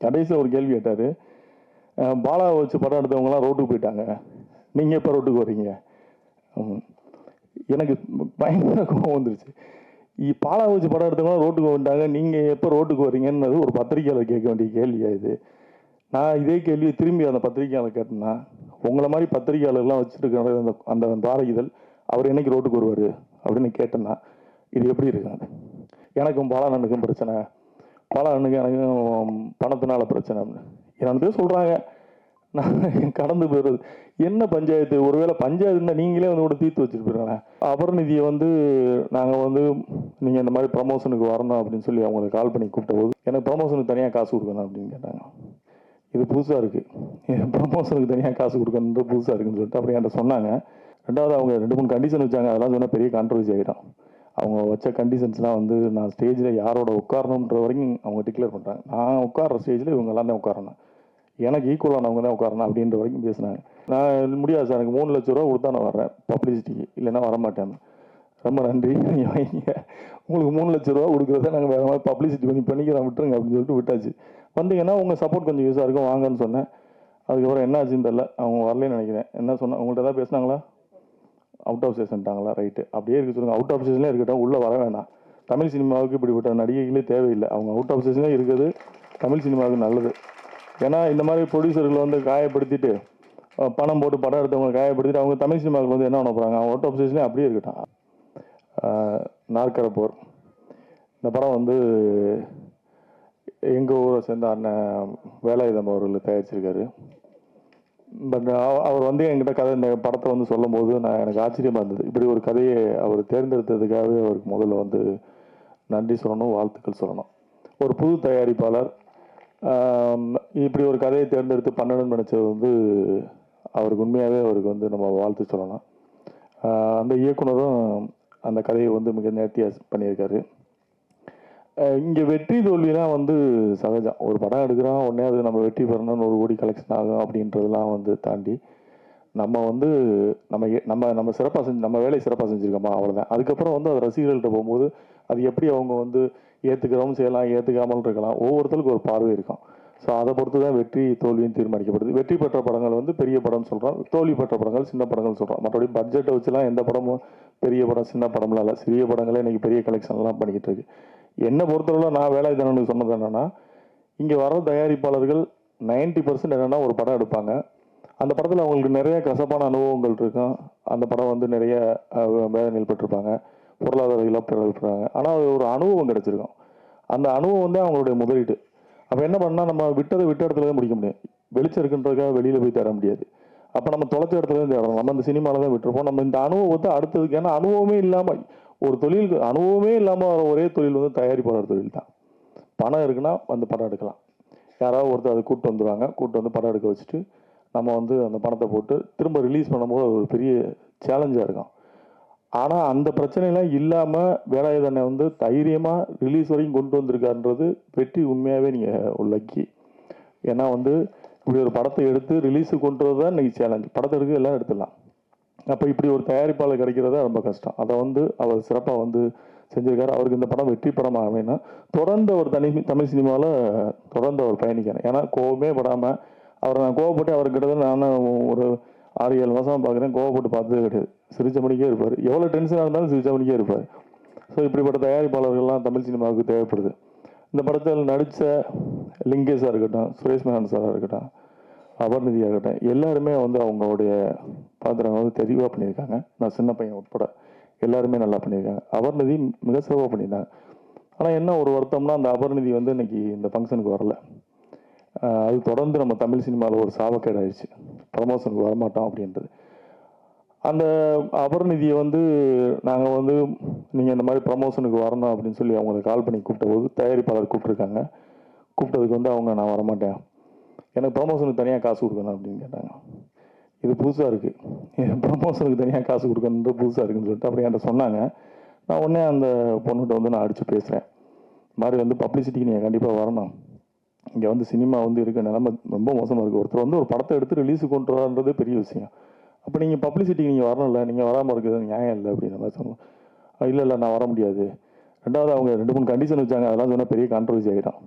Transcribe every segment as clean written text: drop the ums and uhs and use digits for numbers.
கடைசியில் ஒரு கேள்வி கேட்டார். பாலாவை வச்சு படம் எடுத்தவங்களாம் ரோட்டுக்கு போயிட்டாங்க, நீங்கள் எப்போ ரோட்டுக்கு வர்றீங்க? எனக்கு பயங்கர கோபம் வந்துருச்சு. பாலாவை வச்சு படம் எடுத்தவங்களாம் ரோட்டுக்கு வந்துட்டாங்க, நீங்கள் எப்போ ரோட்டுக்கு வர்றீங்கன்னு ஒரு பத்திரிக்கையாளர் கேட்க வேண்டிய கேள்வியா இது? நான் இதே கேள்வியை திரும்பி அந்த பத்திரிக்கையாளர் கேட்டேன்னா, உங்களை மாதிரி பத்திரிக்கையாளர்லாம் வச்சுருக்க அந்த அந்த பாரதிதழ் அவர் என்னைக்கு ரோட்டுக்கு வருவார் அப்படின்னு கேட்டேன்னா இது எப்படி இருக்காது? எனக்கும் பாலாண்ணனுக்கும் பிரச்சனை, பாலாண்ணனுக்கு எனக்கும் பணத்தினால பிரச்சனை அப்படின்னு என்ன சொல்கிறாங்க. நான் கடந்து போயிடுறது என்ன பஞ்சாயத்து? ஒருவேளை பஞ்சாயத்துன்னா நீங்களே வந்து கூட தீர்த்து வச்சுட்டு போயிருங்களேன். அபர்நிதியை வந்து நாங்கள் வந்து நீங்கள் இந்த மாதிரி ப்ரமோஷனுக்கு வரணும் அப்படின்னு சொல்லி அவங்களுக்கு கால் பண்ணி கூப்பிட்ட போது எனக்கு ப்ரமோஷனுக்கு தனியாக காசு கொடுக்கணும் அப்படின்னு கேட்டாங்க. இது புதுசாக இருக்குது, ப்ரமோஷனுக்கு தனியாக காசு கொடுக்கணுன்ற புதுசாக இருக்குன்னு சொல்லிட்டு அப்படி என்கிட்ட சொன்னாங்க. ரெண்டாவது அவங்க 2-3 கண்டிஷன் வச்சாங்க. அதெல்லாம் சொன்னால் பெரிய கான்ட்ரவர்சி ஆகிடும். அவங்க வச்ச கண்டிஷன்ஸ்லாம் வந்து நான் ஸ்டேஜில் யாரோட உட்காரணுன்ற வரைக்கும் அவங்க டிக்ளேர் பண்ணுறாங்க. நான் உட்கார்ற ஸ்டேஜில் இவங்க எல்லாம் தான் உட்காரணும், எனக்கு ஈக்குவலானவங்க தான் உட்காரணும் அப்படின்ற வரைக்கும் பேசினாங்க. நான் முடியாது சார், எனக்கு 3 லட்ச ரூபா கொடுத்தா நான் வர்றேன் பப்ளிசிட்டிக்கு, இல்லைன்னா வரமாட்டேன். ரொம்ப நன்றி, நீங்கள் வைங்க, உங்களுக்கு 3 லட்ச ரூபா கொடுக்குறத நாங்கள் வேறு மாதிரி பப்ளிசிட்டி பண்ணிக்கிறோம், விட்டுருங்க அப்படின்னு சொல்லிட்டு விட்டாச்சு. வந்தீங்கன்னா உங்கள் சப்போர்ட் கொஞ்சம் யூஸாக இருக்கும், வாங்கன்னு சொன்னேன். அதுக்கப்புறம் என்ன ஆச்சுன்னு தெரில, அவங்க வரலன்னு நினைக்கிறேன். என்ன சொன்ன, உங்கள்கிட்ட தான் பேசினாங்களா? அவுட் ஆஃப் ஸ்டேஷன்ட்டாங்களா? ரைட்டு, அப்படியே இருக்க சொல்லுங்கள். அவுட் ஆஃப் ஸ்டேஷன்லேயே இருக்கட்டும், உள்ளே வர வேண்டாம். தமிழ் சினிமாவுக்கு இப்படிப்பட்ட நடிகைகளே தேவையில்லை. அவங்க அவுட் ஆஃப் ஸ்டேஷனே இருக்கிறது தமிழ் சினிமாவுக்கு நல்லது. ஏன்னா இந்த மாதிரி ப்ரொடியூசர்களை வந்து காயப்படுத்திட்டு பணம் போட்டு படம் எடுத்தவங்க காயப்படுத்திட்டு அவங்க தமிழ் சினிமாவுக்கு வந்து என்ன பண்ண போகிறாங்க? அவங்க அவுட் ஆஃப் ஸ்டேஷனே அப்படியே இருக்கட்டும். நாற்கரப்போர் இந்த படம் வந்து எங்கள் ஊரை சேர்ந்த அண்ணன் வேலாயுதம் அவர்கள் தயாரிச்சிருக்காரு. பட் அவர் வந்து என்கிட்ட கதை இந்த படத்தை வந்து சொல்லும் போது எனக்கு ஆச்சரியமாக இருந்தது. இப்படி ஒரு கதையை அவர் தேர்ந்தெடுத்ததுக்காகவே அவருக்கு முதல்ல வந்து நன்றி சொல்லணும், வாழ்த்துக்கள் சொல்லணும். ஒரு புது தயாரிப்பாளர் இப்படி ஒரு கதையை தேர்ந்தெடுத்து பண்ணணும்னு நினச்சது வந்து அவருக்கு உண்மையாகவே அவருக்கு வந்து நம்ம வாழ்த்து சொல்லலாம். அந்த இயக்குனரும் அந்த கதையை வந்து மிக நேர்த்தியாக பண்ணியிருக்காரு. இங்கே வெற்றி தோல்விலாம் வந்து சகஜம். ஒரு படம் எடுக்கிறோம், உடனே அது நம்ம வெற்றி பெறணும்னு 1 கோடி கலெக்ஷன் ஆகும் அப்படின்றதெல்லாம் வந்து தாண்டி நம்ம வந்து நம்ம சிறப்பாக நம்ம வேலையை சிறப்பாக செஞ்சுருக்கோமா, அவ்வளோதான். அதுக்கப்புறம் வந்து அது ரசிகர்கள்ட்ட போகும்போது அது எப்படி அவங்க வந்து ஏற்றுக்கிறோம் செய்யலாம், ஏற்றுக்காமல் இருக்கலாம். ஒவ்வொருத்தருக்கும் ஒரு பார்வை இருக்கும். ஸோ அதை பொறுத்து தான் வெற்றி தோல்வியும் தீர்மானிக்கப்படுது. வெற்றி பெற்ற படங்கள் வந்து பெரிய படம்னு சொல்கிறோம், தோல்வி பெற்ற படங்கள் சின்ன படங்கள் சொல்கிறோம். மற்றபடி பட்ஜெட்டை வச்சுலாம் எந்த படமும் பெரிய படம் சின்ன படம்லாம் இல்லை. சிறிய படங்களே இன்றைக்கி பெரிய கலெக்ஷன்லாம் பண்ணிக்கிட்டு இருக்கு. என்னை பொறுத்தளவில் நான் வேலாயுதனுக்கு சொன்னது என்னென்னா, இங்கே வர தயாரிப்பாளர்கள் 90% என்னென்னா ஒரு படம் எடுப்பாங்க, அந்த படத்தில் அவங்களுக்கு நிறைய கசப்பான அனுபவங்கள் இருக்கும். அந்த படம் வந்து நிறைய வேதனைகள் பெற்றிருப்பாங்க, பொருளாதார இழப்பு இருப்பாங்க. ஆனால் அது ஒரு அனுபவம் கிடச்சிருக்கும். அந்த அனுபவம் வந்து அவங்களுடைய முதலீடு. அப்போ என்ன பண்ணால் நம்ம விட்ட இடத்துல தான் முடிக்க முடியும். வெளிச்சம் இருக்குன்றதுக்காக வெளியில் போய் தேட முடியாது. அப்போ நம்ம தொலைச்ச இடத்துல தான் தேடணும். நம்ம இந்த சினிமாவில் தான் விட்டுருப்போம். நம்ம இந்த அனுபவத்தை அடுத்ததுக்கு, ஏன்னா அனுபவமே இல்லாமல் ஒரு தொழிலுக்கு அனுபவமே இல்லாமல் வர ஒரே தொழில் வந்து தயாரிப்பாளர் தொழில் தான். பணம் இருக்குன்னா வந்து படம் எடுக்கலாம். யாராவது ஒருத்தர் அதை கூப்பிட்டு வந்துடுவாங்க, கூப்பிட்டு வந்து படம் எடுக்க வச்சுட்டு நம்ம வந்து அந்த பணத்தை போட்டு திரும்ப ரிலீஸ் பண்ணும்போது அது ஒரு பெரிய சேலஞ்சாக இருக்கும். ஆனால் அந்த பிரச்சனைலாம் இல்லாமல் வேலாயுதனை வந்து தைரியமாக ரிலீஸ் வரைக்கும் கொண்டு வந்திருக்காருன்றது வெற்றி. உண்மையாகவே நீங்கள் லக்கி. ஏன்னா வந்து இப்படி ஒரு படத்தை எடுத்து ரிலீஸுக்கு கொண்டு வரது தான் இன்றைக்கி சேலஞ்ச். படத்தை எடுக்க எல்லாம் எடுத்துடலாம். அப்போ இப்படி ஒரு தயாரிப்பாளர் கிடைக்கிறதா ரொம்ப கஷ்டம். அதை வந்து அவர் சிறப்பாக வந்து செஞ்சுருக்காரு. அவருக்கு இந்த படம் வெற்றி படமாக அமைனா தொடர்ந்து அவர் தமிழ் சினிமாவில் தொடர்ந்து அவர் பயணிக்கணும். ஏன்னா கோவமே படாமல் அவரை நான் கோவப்பட்டு அவர்கிட்ட நானும் ஒரு 6-7 மாதம் பார்க்குறேன், கோவப்பட்டு பார்த்ததே கிடையாது. சிரிச்ச மணிக்கே இருப்பார். எவ்வளோ டென்ஷனாக இருந்தாலும் சிரிச்ச மணிக்கே இருப்பார். ஸோ இப்படிப்பட்ட தயாரிப்பாளர்கள்லாம் தமிழ் சினிமாவுக்கு தேவைப்படுது. இந்த படத்தில் நடித்த லிங்கேஷாக இருக்கட்டும், சுரேஷ் மேனன் சாராக இருக்கட்டும், அபர்நிதியாக இருக்கட்டும், எல்லாருமே வந்து அவங்களுடைய பாத்திரம் வந்து தெளிவாக பண்ணியிருக்காங்க. நான் சின்ன பையன் உட்பட எல்லாருமே நல்லா பண்ணியிருக்காங்க. அபர்நிதி மிக சிறப்பாக பண்ணியிருந்தாங்க. ஆனால் என்ன ஒரு வருத்தம்னா, அந்த அபர்நிதி வந்து இன்னைக்கு இந்த ஃபங்க்ஷனுக்கு வரல. அது தொடர்ந்து நம்ம தமிழ் சினிமாவில் ஒரு சாபக்கேடு ஆயிடுச்சு, ப்ரமோஷனுக்கு வரமாட்டோம் அப்படின்றது. அந்த அபர்நிதியை வந்து நாங்கள் வந்து நீங்கள் இந்த மாதிரி ப்ரமோஷனுக்கு வரணும் அப்படின்னு சொல்லி அவங்களுக்கு கால் பண்ணி கூப்பிட்ட போது தயாரிப்பாளர் கூப்பிட்ருக்காங்க. கூப்பிட்டதுக்கு வந்து அவங்க நான் வரமாட்டேன், எனக்கு ப்ரமோஷனுக்கு தனியாக காசு கொடுக்கணும் அப்படின்னு கேட்டாங்க. இது புதுசாக இருக்குது, ப்ரமோஷனுக்கு தனியாக காசு கொடுக்கணுன்ற புதுசாக இருக்குன்னு சொல்லிட்டு அப்படி என்கிட்ட சொன்னாங்க. நான் உடனே அந்த பொண்ணுகிட்ட வந்து நான் அடித்து பேசுகிறேன். இந்த மாதிரி வந்து பப்ளிசிட்டிக்கு நீங்கள் கண்டிப்பாக வரணும், இங்கே வந்து சினிமா வந்து இருக்க நிலைமை ரொம்ப மோசமாக இருக்குது. ஒருத்தர் வந்து ஒரு படத்தை எடுத்து ரிலீஸுக்கு கொண்டு வரான்றது பெரிய விஷயம். அப்போ நீங்கள் பப்ளிசிட்டிக்கு நீங்கள் வரணும்ல, நீங்கள் வராமல் இருக்கிறது நியாயம் இல்லை அப்படின்ற மாதிரி சொன்னோம். இல்லை நான் வர முடியாது. ரெண்டாவது அவங்க 2-3 கண்டிஷன் வச்சாங்க. அதெல்லாம் சொன்னால் பெரிய கான்ட்ரவர்சி ஆகிடும்.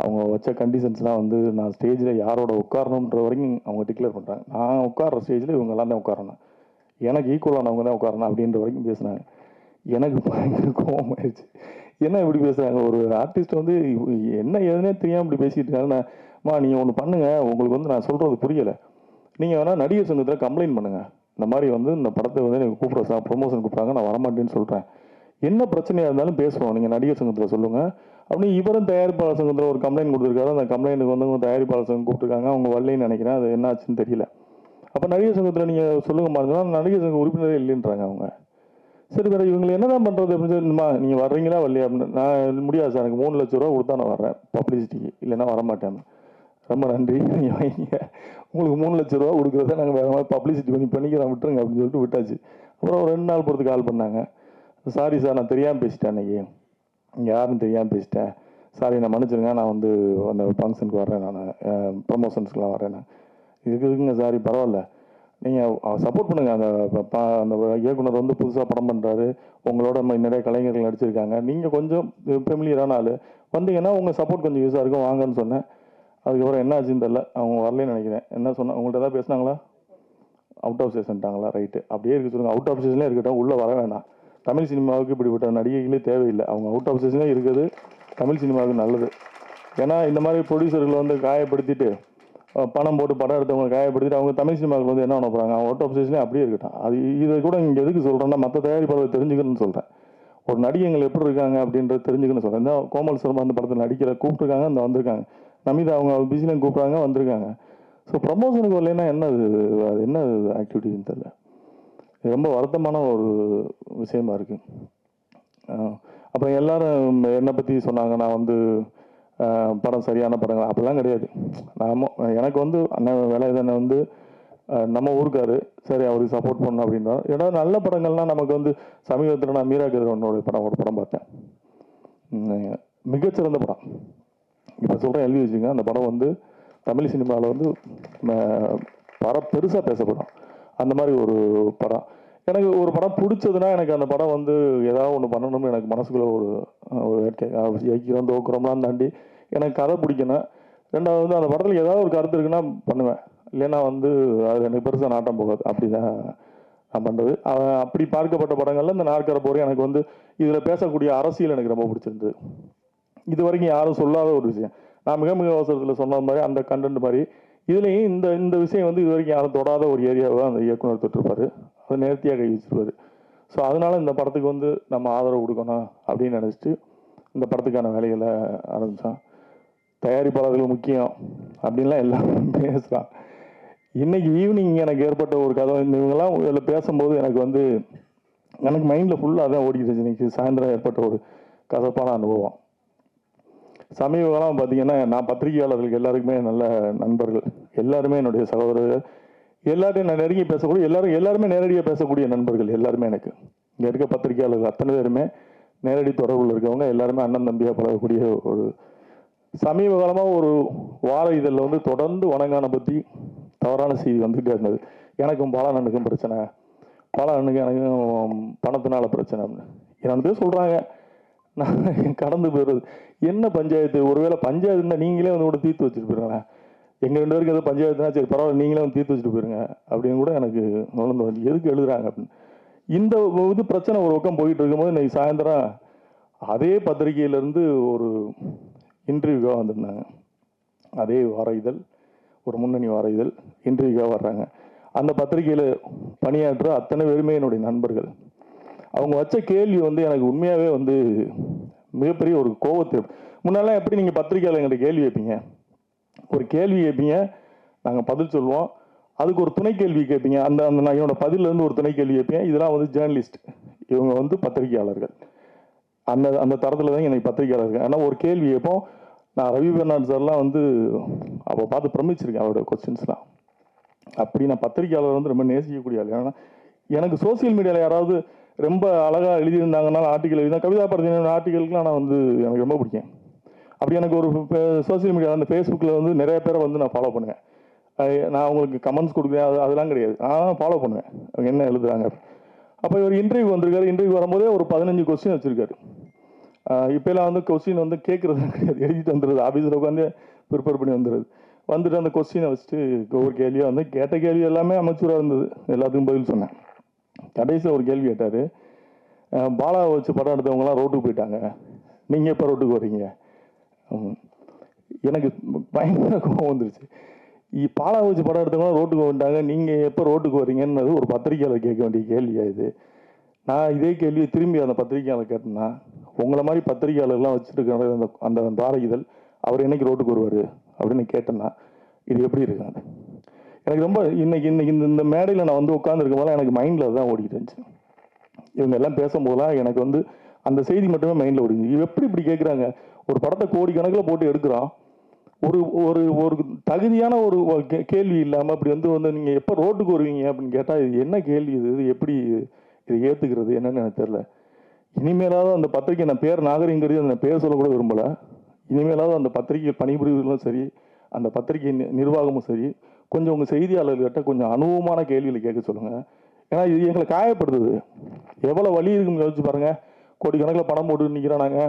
அவங்க வச்ச கண்டிஷன்ஸ்லாம் வந்து நான் ஸ்டேஜில் யாரோட உட்காரணுன்ற வரைக்கும் அவங்க டிக்ளேர் பண்ணுறாங்க. நான் உட்கார்ற ஸ்டேஜில் இவங்க எல்லாம் தான் உட்காரணும், எனக்கு ஈக்குவலானவங்க தான் உட்காரணும் அப்படின்ற வரைக்கும் பேசுனாங்க. எனக்கு பயங்கர கோபம் ஆயிடுச்சு. என்ன இப்படி பேசுகிறாங்க, ஒரு ஆர்டிஸ்ட் வந்து என்ன ஏதுனே தெரியாமல் இப்படி பேசிகிட்டு இருக்காங்க. நீங்கள் ஒன்று பண்ணுங்கள், உங்களுக்கு வந்து நான் சொல்கிறது புரியலை, நீங்கள் வேணால் நடிகர் சங்கத்தில் கம்ப்ளைண்ட் பண்ணுங்கள், இந்த மாதிரி வந்து இந்த படத்தை வந்து எனக்கு கூப்பிட்ற ப்ரொமோஷன் கூப்பிட்றாங்க, நான் வரமாட்டேன்னு சொல்கிறேன், என்ன பிரச்சனையாக இருந்தாலும் பேசுவோம், நீங்கள் நடிகர் சங்கத்தில் சொல்லுங்கள் அப்படின்னு. இவரும் தயாரிப்பாளர் சங்கத்தில் ஒரு கம்ப்ளைண்ட் கொடுத்துருக்காரு. அந்த கம்ப்ளைண்ட்டுக்கு வந்து உங்கள் தயாரிப்பாளர் சங்கம் கூப்பிட்டுருக்காங்க, அவங்க வரலைன்னு நினைக்கிறேன், அது என்ன ஆச்சுன்னு தெரியல. அப்போ நடிகர் சங்கத்தில் நீங்கள் சொல்லுங்க மாதிரினா நடிகர் சங்க உறுப்பினரே இல்லைன்றாங்க அவங்க. சரி வேறு இவங்களை என்ன தான் பண்ணுறது அப்படின்னு சொல்லி, நீங்கள் வர்றீங்களா வரலையா அப்படின்னு. நான் முடியாது சார், எனக்கு 3 லட்ச ரூபா கொடுத்தா நான் வர்றேன் பப்ளிசிட்டிக்கு, இல்லைன்னா வரமாட்டேன். ரொம்ப நன்றி, நீங்கள் வாங்கிங்க, உங்களுக்கு 3 லட்ச ரூபா கொடுக்குறத நாங்கள் வேறு மாதிரி பப்ளிசிட்டி பண்ணிக்கிறோம், விட்டுருங்க அப்படின்னு சொல்லிட்டு விட்டாச்சு. அப்புறம் ஒரு 2 நாள் பொறுத்து கால் பண்ணாங்க. சாரி சார், நான் தெரியாமல் பேசிட்டேன், அன்றைக்கி இங்கே யாருன்னு தெரியாமல் பேசிட்டேன், சாரி நான் மன்னிச்சிருங்க, நான் வந்து அந்த ஃபங்க்ஷனுக்கு வர்றேன், நான் ப்ரமோஷன்ஸ்க்கெலாம் வரேன், நான் இருக்குங்க சாரி பரவாயில்ல, நீங்கள் சப்போர்ட் பண்ணுங்கள். அந்த இயக்குனர் வந்து புதுசாக படம் பண்ணுறாரு, உங்களோட நிறைய கலைஞர்கள் நடிச்சிருக்காங்க, நீங்கள் கொஞ்சம் ஃபெமிலியரான ஆள், வந்தீங்கன்னா உங்கள் சப்போர்ட் கொஞ்சம் யூஸாக இருக்கும், வாங்கன்னு சொன்னேன். அதுக்கப்புறம் என்ன ஆச்சுன்னு தெரில, அவங்க வரலன்னு நினைக்கிறேன். என்ன சொன்னால் உங்கள்கிட்ட தான் பேசினாங்களா, அவுட் ஆஃப் ஸ்டேஷன்ட்டாங்களா, ரைட்டு அப்படியே இருக்க சொல்லுங்கள், அவுட் ஆஃப் ஸ்டேஷன்லேயே இருக்கட்டும், உள்ளே வர வேண்டாம். தமிழ் சினிமாவுக்கு இப்படிப்பட்ட நடிகைகளே தேவையில்லை, அவங்க அவுட் ஆஃப் ஸ்டேஷனே இருக்குது தமிழ் சினிமாவுக்கு நல்லது. ஏன்னா இந்த மாதிரி ப்ரொடியூசர்களை வந்து காயப்படுத்திட்டு பணம் போட்டு படம் எடுத்தவங்க காயப்படுத்திட்டு அவங்க தமிழ் சினிமாவுக்கு வந்து என்ன பண்ண போகிறாங்க, அவங்க அவுட் ஆஃப் ஸ்டேஷனே அப்படியே இருக்கட்டும். அது இதை கூட இங்கே எதுக்கு சொல்கிறேன்னா, மற்ற தயாரிப்பாளர்கள் தெரிஞ்சுக்கணும்னு சொல்கிறேன். ஒரு நடிகைகள் எப்படி இருக்காங்க அப்படின்றது தெரிஞ்சுக்கணும்னு சொல்கிறேன். இந்த கோமல் சர்மா அந்த படத்தில் நடிக்கிற கூப்பிட்டுருக்காங்க, அந்த வந்திருக்காங்க. நமிதா அவங்க பிஸிலையும் கூப்பிட்றாங்க, வந்திருக்காங்க. ஸோ ப்ரமோஷனுக்கு வரலைன்னா என்ன அது என்ன ஆக்டிவிட்டின்னு தெரியல. இது ரொம்ப வருத்தமான ஒரு விஷயமா இருக்குது. அப்புறம் எல்லாரும் என்னை பற்றி சொன்னாங்க, நான் வந்து படம் சரியான படங்கள் அப்படிலாம் கிடையாது. எனக்கு வந்து அண்ணன் வேலைதனை வந்து நம்ம ஊருக்காரு, சரி அவருக்கு சப்போர்ட் பண்ணணும் அப்படின்னா. ஏன்னா நல்ல படங்கள்லாம் நமக்கு வந்து சமீபத்தில் நான் மீரா கதிரவனோட ஒரு படம் பார்த்தேன், மிகச்சிறந்த படம். இப்போ சொல்கிறேன், எழுதி வச்சுங்க, அந்த படம் வந்து தமிழ் சினிமாவில் வந்து பெருசாக பேசப்படும். அந்த மாதிரி ஒரு படம் எனக்கு ஒரு படம் பிடிச்சதுன்னா, எனக்கு அந்த படம் வந்து ஏதாவது ஒன்று பண்ணணும்னு எனக்கு மனசுக்குள்ள ஒரு வேட்கை. ஜெயிக்கிறோம் தோக்குறோம்லாம் தாண்டி எனக்கு கதை பிடிக்கணும். ரெண்டாவது வந்து அந்த படத்தில் ஏதாவது ஒரு கருத்து இருக்குன்னா பண்ணுவேன், இல்லைன்னா வந்து அது எனக்கு பெருசாக நாட்டம் போகாது. அப்படி தான் நான் பண்ணுறது. அப்படி பார்க்கப்பட்ட படங்களில் இந்த நாற்கரை போகிற எனக்கு வந்து இதில் பேசக்கூடிய அரசியல் எனக்கு ரொம்ப பிடிச்சிருந்தது. இது வரைக்கும் யாரும் சொல்லாத ஒரு விஷயம், நான் மிக மிக அவசரத்தில் சொன்ன மாதிரி அந்த கண்டென்ட் மாதிரி இதுலேயும் இந்த விஷயம் வந்து இது வரைக்கும் யாரும் தொடாத ஒரு ஏரியாவை அந்த இயக்குனர் தொட்டிருப்பார், அதை நேர்த்தியாக கை வச்சிருப்பார். ஸோ அதனால் இந்த படத்துக்கு வந்து நம்ம ஆதரவு கொடுக்கணும் அப்படின்னு நினச்சிட்டு இந்த படத்துக்கான வேலைகளை ஆரம்பித்தான். தயாரிப்பாளர்கள் முக்கியம் அப்படின்லாம் எல்லாம் பேசலாம். இன்றைக்கி ஈவினிங் எனக்கு ஏற்பட்ட ஒரு கதை, இவங்கெல்லாம் இதில் பேசும்போது எனக்கு மைண்டில் ஃபுல்லாக தான் ஓடிக்கிட்டு. இன்றைக்கி சாயந்தரம் ஏற்பட்ட ஒரு கசப்பான அனுபவம். சமீப காலம் பார்த்தீங்கன்னா, நான் பத்திரிகையாளர்களுக்கு எல்லாருக்குமே நல்ல நண்பர்கள், எல்லாருமே என்னுடைய சகோதரர்கள், எல்லாரையும் நான் நெருங்கி பேசக்கூடிய எல்லாருமே நேரடியாக பேசக்கூடிய நண்பர்கள் எல்லாருமே. எனக்கு இங்கே இருக்க பத்திரிகையாளர்கள் அத்தனை பேருமே நேரடி தொடர்பில் இருக்கவங்க, எல்லாருமே அண்ணன் தம்பியாக பழகக்கூடிய ஒரு சமீப காலமாக ஒரு வார இதழில் வந்து தொடர்ந்து வணங்கானை பற்றி தவறான செய்தி வந்துகிட்டே இருந்தது. எனக்கும் பாலாண்ணனுக்கும் பிரச்சனை, பாலாண்ணனுக்கு எனக்கும் பணத்தினால பிரச்சனை அப்படின்னு என்னன்னு சொல்கிறாங்க. நான் கடந்து போயிடுறது. என்ன பஞ்சாயத்து, ஒருவேளை பஞ்சாயத்துனா நீங்களே வந்து கூட தீர்த்து வச்சுட்டு போயிருங்களேன், எங்கள் 2 பேருக்கு எதுவும் பஞ்சாயத்துனா சரி பரவாயில்ல, நீங்களே வந்து தீர்த்து வச்சுட்டு போயிருங்க அப்படின்னு கூட எனக்கு நுழைந்து வந்து எதுக்கு எழுதுறாங்க அப்படின்னு. இந்த இது பிரச்சனை ஒரு பக்கம் போயிட்டு இருக்கும்போது இன்னைக்கு சாயந்தரம் அதே பத்திரிகையிலேருந்து ஒரு இன்டர்வியூவாக வந்திருந்தாங்க. அதே வார இதழ், ஒரு முன்னணி வார இதழ் இன்டர்வியூவாக வர்றாங்க. அந்த பத்திரிகையில் பணியாற்ற அத்தனை பேருமே என்னுடைய நண்பர்கள். அவங்க வச்ச கேள்வி வந்து எனக்கு உண்மையாகவே வந்து மிகப்பெரிய ஒரு கோபத்தை. முன்னெல்லாம் எப்படி நீங்கள் பத்திரிகையாளர் எங்கிட்ட கேள்வி கேட்பீங்க, ஒரு கேள்வி கேட்பீங்க, நாங்கள் பதில் சொல்லுவோம், அதுக்கு ஒரு துணை கேள்வி கேட்பீங்க, அந்த நான் என்னோட பதிலேருந்து ஒரு துணை கேள்வி கேட்பீங்க. இதெல்லாம் வந்து ஜேர்னலிஸ்ட், இவங்க வந்து பத்திரிகையாளர்கள். அந்த தரத்தில் தான் எனக்கு பத்திரிகையாளர்கள். ஆனால் ஒரு கேள்வி கேட்போம். நான் ரவி பெர்னாட் சார்லாம் வந்து அப்போ பார்த்து பிரமிச்சிருக்கேன் அவரோட கொஸ்டின்ஸ்லாம். அப்படி நான் பத்திரிகையாளர் வந்து ரொம்ப நேசிக்கக்கூடிய ஆள். ஏன்னா எனக்கு சோசியல் மீடியாவில் யாராவது ரொம்ப அழகாக எழுதியிருந்தாங்கன்னா ஆர்டிக்கல் எழுதினா, கவிதா பரதினோட ஆர்டிக்கலுக்குலாம் நான் வந்து எனக்கு ரொம்ப பிடிக்கும். அப்படி எனக்கு ஒரு சோசியல் மீடியாவில் அந்த ஃபேஸ்புக்கில் வந்து நிறைய பேரை வந்து நான் ஃபாலோ பண்ணுவேன். நான் அவங்களுக்கு கமெண்ட்ஸ் கொடுக்குறேன், அதெல்லாம் கிடையாது, நான் ஃபாலோ பண்ணுவேன் அவங்க என்ன எழுதுறாங்க. அப்போ ஒரு இன்டர்வியூ வந்திருக்காரு. இன்டர்வியூ வரும்போதே ஒரு 15 கொஸ்டின் வச்சுருக்காரு. இப்போலாம் வந்து கொஸ்டின் வந்து கேட்குறது கிடையாது, எழுதிட்டு வந்துடுது, ஆஃபீஸில் உட்காந்து ப்ரிப்பேர் பண்ணி வந்துடுது. வந்துட்டு அந்த கொஸ்டினை வச்சுட்டு ஒவ்வொரு கேள்வியாக வந்து கேட்ட கேள்வி எல்லாமே அமைச்சராக இருந்தது, எல்லாத்துக்கும் பதில் சொன்னேன். கடைசியில் ஒரு கேள்வி கேட்டார், பாலாவை வச்சு படம் எடுத்தவங்களாம் ரோட்டுக்கு போயிட்டாங்க, நீங்கள் எப்போ ரோட்டுக்கு வர்றீங்க? எனக்கு பயங்கர கோபம் வந்துருச்சு. பாலாவை வச்சு படம் எடுத்தவங்களாம் ரோட்டுக்கு வந்துட்டாங்க, நீங்கள் எப்போ ரோட்டுக்கு வர்றீங்கன்னு ஒரு பத்திரிக்கையாளர் கேட்க வேண்டிய கேள்வியாக இது. நான் இதே கேள்வியை திரும்பி அந்த பத்திரிக்கையாளர் கேட்டேன்னா, உங்களை மாதிரி பத்திரிக்கையாளர்லாம் வச்சுருக்க அந்த அந்த பாரதிதழ் அவர் என்னைக்கு ரோட்டுக்கு வருவார் அப்படின்னு கேட்டேன்னா இது எப்படி இருக்காது? எனக்கு ரொம்ப இன்னைக்கு இந்த மேடையில் நான் வந்து உட்காந்துருக்கும் போது எனக்கு மைண்டில் தான் ஓடிட்டு இருந்துச்சு. இவங்க எல்லாம் பேசும்போதெல்லாம் எனக்கு வந்து அந்த செய்தி மட்டுமே மைண்டில் ஓடிச்சு. இவ எப்படி இப்படி கேட்குறாங்க? ஒரு படத்தை கோடிக்கணக்கில் போட்டு எடுக்கிறான், ஒரு ஒரு ஒரு தகுதியான ஒரு கேள்வி இல்லாமல் அப்படி வந்து நீங்கள் எப்போ ரோட்டுக்கு வருவீங்க அப்படின்னு கேட்டால் இது என்ன கேள்வி? இது எப்படி இதை ஏற்றுக்கிறது என்னன்னு எனக்கு தெரில. இனிமேலாவது அந்த பத்திரிக்கை, நான் பேர் நாகரிகங்கிறது அந்த பேர் சொல்லக்கூட விரும்பலை, இனிமேலாவது அந்த பத்திரிகை பணிபுரிவர்களும் சரி, அந்த பத்திரிகை நிர்வாகமும் சரி, கொஞ்சம் உங்கள் செய்தியாளர்கிட்ட கொஞ்சம் அனுபவமான கேள்விகளை கேட்க சொல்லுங்கள். ஏன்னா இது எங்களை காயப்படுத்துது. எவ்வளோ வழி இருக்குன்னு யோசிச்சு பாருங்கள். கோடிக்கணக்கில் பணம் போட்டு நிற்கிறானாங்க,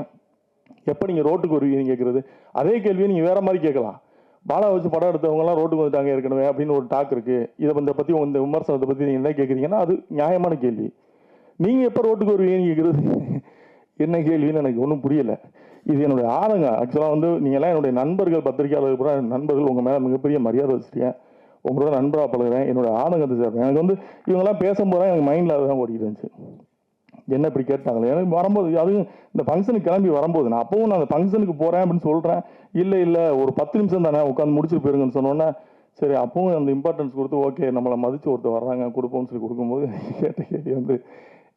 எப்போ நீங்கள் ரோட்டுக்கு வருவீங்கன்னு கேட்குறது. அதே கேள்வியை நீங்கள் வேறு மாதிரி கேட்கலாம். பாலா வச்சு படம் எடுத்தவங்கலாம் ரோட்டுக்கு வந்துட்டாங்க ஏற்கனவே அப்படின்னு ஒரு டாக் இருக்குது, இதை பற்றி இந்த விமர்சனத்தை பற்றி நீங்கள் என்ன கேட்குறீங்கன்னா அது நியாயமான கேள்வி. நீங்கள் எப்போ ரோட்டுக்கு வருவீங்கன்னு கேட்குறது என்ன கேள்வின்னு எனக்கு ஒன்றும் புரியலை. இது என்னுடைய ஆதங்கம். ஆக்சுவலாக வந்து நீங்கள்லாம் என்னுடைய நண்பர்கள், பத்திரிகையாளர்கள் கூட நண்பர்கள், உங்கள் மேலே மிகப்பெரிய மரியாதை வச்சுருக்கேன், உங்களோட நண்பராக பழகிறேன். என்னோடய ஆதங்கத்தை சேர்ப்பேன். எனக்கு வந்து இவங்கெல்லாம் பேசும்போது தான் எனக்கு மைண்டில் அதுதான் ஓடிட்டு இருந்துச்சு, என்ன இப்படி கேட்டாங்களே. எனக்கு வரும்போது அதுவும் இந்த ஃபங்க்ஷனுக்கு கிளம்பி வரும்போது நான் அப்பவும் நான் அந்த ஃபங்க்ஷனுக்கு போகிறேன் அப்படின்னு சொல்கிறேன். இல்லை ஒரு 10 நிமிஷம் தானே உட்காந்து முடிச்சுட்டு போயிருங்கன்னு சொன்னோன்னே சரி அப்பவும் அந்த இம்பார்ட்டன்ஸ் கொடுத்து ஓகே நம்மளை மதித்து ஒருத்தர் வர்றாங்க கொடுப்போம்னு சொல்லி கொடுக்கும்போது கேட்ட கேள்வி வந்து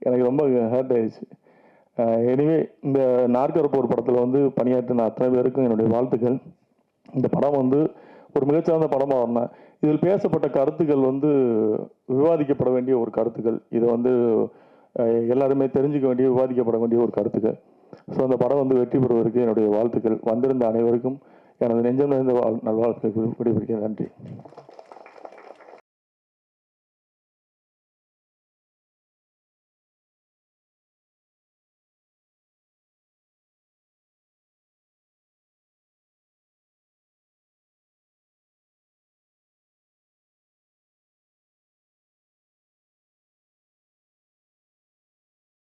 எனக்கு ரொம்ப ஹர்ட் ஆயிடுச்சு. எனிவே இந்த நாற்கரப்போர் படத்தில் வந்து பணியாற்றின அத்தனை பேருக்கும் என்னுடைய வாழ்த்துக்கள். இந்த படம் வந்து ஒரு மிகச்சிறந்த படமாக வரணும். இதில் பேசப்பட்ட கருத்துக்கள் வந்து விவாதிக்கப்பட வேண்டிய ஒரு கருத்துக்கள். இதை வந்து எல்லாருமே தெரிஞ்சுக்க வேண்டிய, விவாதிக்கப்பட வேண்டிய ஒரு கருத்துக்கள். ஸோ அந்த படம் வந்து வெற்றி பெறுவதற்கு என்னுடைய வாழ்த்துக்கள். வந்திருந்த அனைவருக்கும் எனது நெஞ்சம் நிறைந்த நல்வாழ்த்துக்கள் விடைபெறுகிறேன். நன்றி.